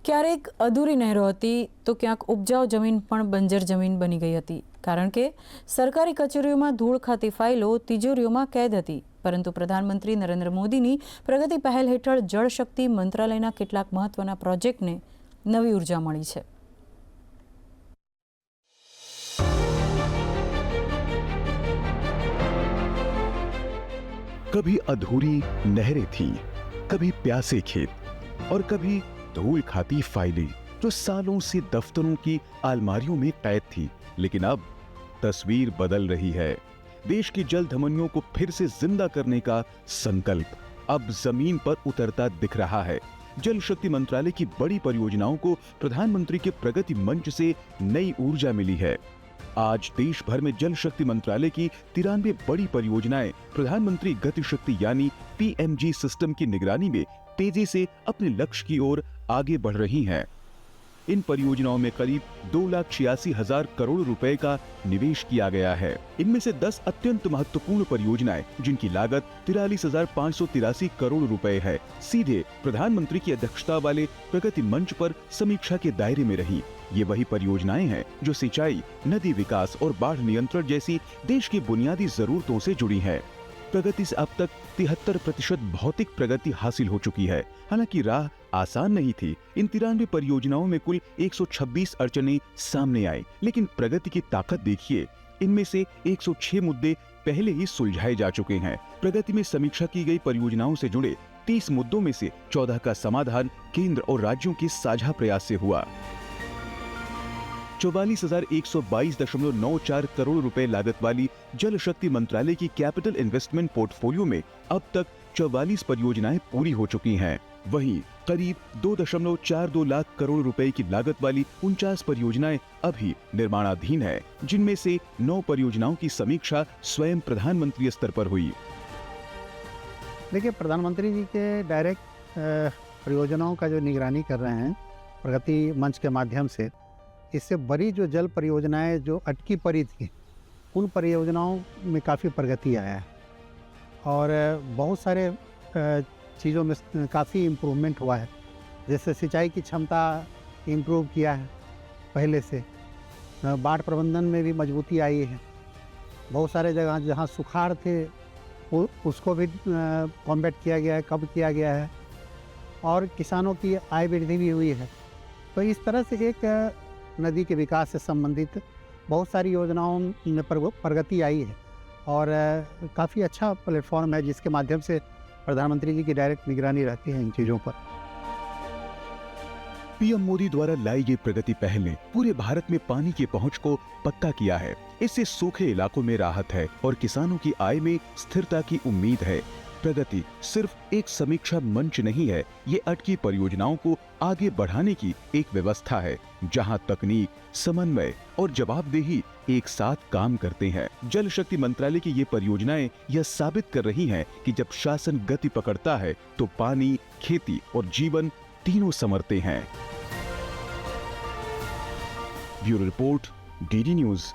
ક્યારેક અધૂરી નહેરો હતી તો ક્યાંક ઉપજાઉ જમીન પણ બંજર જમીન બની ગઈ હતી, કારણ કે સરકારી કચેરીઓમાં ધૂળ ખાતી ફાઇલો તિજોરીઓમાં कैद હતી। પરંતુ પ્રધાનમંત્રી નરેન્દ્ર મોદીની પ્રગતિ પહેલ હેઠળ જળશક્તિ મંત્રાલયના કેટલાક મહત્વના પ્રોજેક્ટને નવી ઉર્જા મળી છે। कभी अधूरी नहरें थी, कभी प्यासे खेत और कभी धूल खाती फाइलें जो सालों से दफ्तरों की अलमारियों में कैद थी। लेकिन अब तस्वीर बदल रही है। देश की जल धमनियों को फिर से जिंदा करने का संकल्प अब जमीन पर उतरता दिख रहा है। जल शक्ति मंत्रालय की बड़ी परियोजनाओं को प्रधानमंत्री के प्रगति मंच से नई ऊर्जा मिली है। आज देश भर में जल शक्ति मंत्रालय की 93 बड़ी परियोजनाएं प्रधानमंत्री गति शक्ति यानी पीएमजी सिस्टम की निगरानी में तेजी से अपने लक्ष्य की ओर आगे बढ़ रही हैं। इन परियोजनाओं में करीब 2,86,000 करोड़ रुपए का निवेश किया गया है। इनमें से 10 अत्यंत महत्वपूर्ण परियोजनाएं जिनकी लागत 43,583 करोड़ रुपए है, सीधे प्रधानमंत्री की अध्यक्षता वाले प्रगति मंच पर समीक्षा के दायरे में रही। ये वही परियोजनाएं हैं जो सिंचाई, नदी विकास और बाढ़ नियंत्रण जैसी देश की बुनियादी जरूरतों से जुड़ी हैं। प्रगति से अब तक 73% भौतिक प्रगति हासिल हो चुकी है। हालांकि राह आसान नहीं थी। इन 93 परियोजनाओं में कुल 126 अड़चनें सामने आई, लेकिन प्रगति की ताकत देखिए। इनमें से 106 मुद्दे पहले ही सुलझाए जा चुके हैं। प्रगति में समीक्षा की गई परियोजनाओं से जुड़े 30 मुद्दों में से 14 का समाधान केंद्र और राज्यों के साझा प्रयास से हुआ। 44,122.94 करोड़ रुपए लागत वाली जल शक्ति मंत्रालय की कैपिटल इन्वेस्टमेंट पोर्टफोलियो में अब तक 44 परियोजनाएं पूरी हो चुकी हैं। वहीं करीब 2.42 लाख करोड़ रुपए की लागत वाली 49 परियोजनाएं अभी निर्माणाधीन है, जिनमें से 9 परियोजनाओं की समीक्षा स्वयं प्रधानमंत्री स्तर पर हुई। देखिए, प्रधानमंत्री जी के डायरेक्ट परियोजनाओं का जो निगरानी कर रहे हैं प्रगति मंच के माध्यम से, इससे बड़ी जो जल परियोजनाएं जो अटकी पड़ी थी उन परियोजनाओं में काफ़ी प्रगति आया है और बहुत सारे चीज़ों में काफ़ी इम्प्रूवमेंट हुआ है। जैसे सिंचाई की क्षमता इम्प्रूव किया है पहले से, बाढ़ प्रबंधन में भी मजबूती आई है। बहुत सारे जगह जहाँ सुखाड़ थे उसको भी कॉम्बैट किया गया है, कम किया गया है और किसानों की आय वृद्धि भी हुई है। तो इस तरह से एक नदी के विकास से संबंधित बहुत सारी योजनाओं में प्रगति आई है और काफ़ी अच्छा प्लेटफॉर्म है जिसके माध्यम से प्रधानमंत्री जी की डायरेक्ट निगरानी रहती है इन चीज़ों पर। पीएम मोदी द्वारा लाई गई प्रगति पहल ने पूरे भारत में पानी की पहुंच को पक्का किया है। इससे सूखे इलाकों में राहत है और किसानों की आय में स्थिरता की उम्मीद है। प्रगति सिर्फ एक समीक्षा मंच नहीं है, ये अटकी परियोजनाओं को आगे बढ़ाने की एक व्यवस्था है, जहां तकनीक, समन्वय और जवाबदेही एक साथ काम करते हैं। जल शक्ति मंत्रालय की ये परियोजनाएं यह साबित कर रही हैं कि जब शासन गति पकड़ता है तो पानी, खेती और जीवन तीनों संवरते हैं। Bureau report, DD news.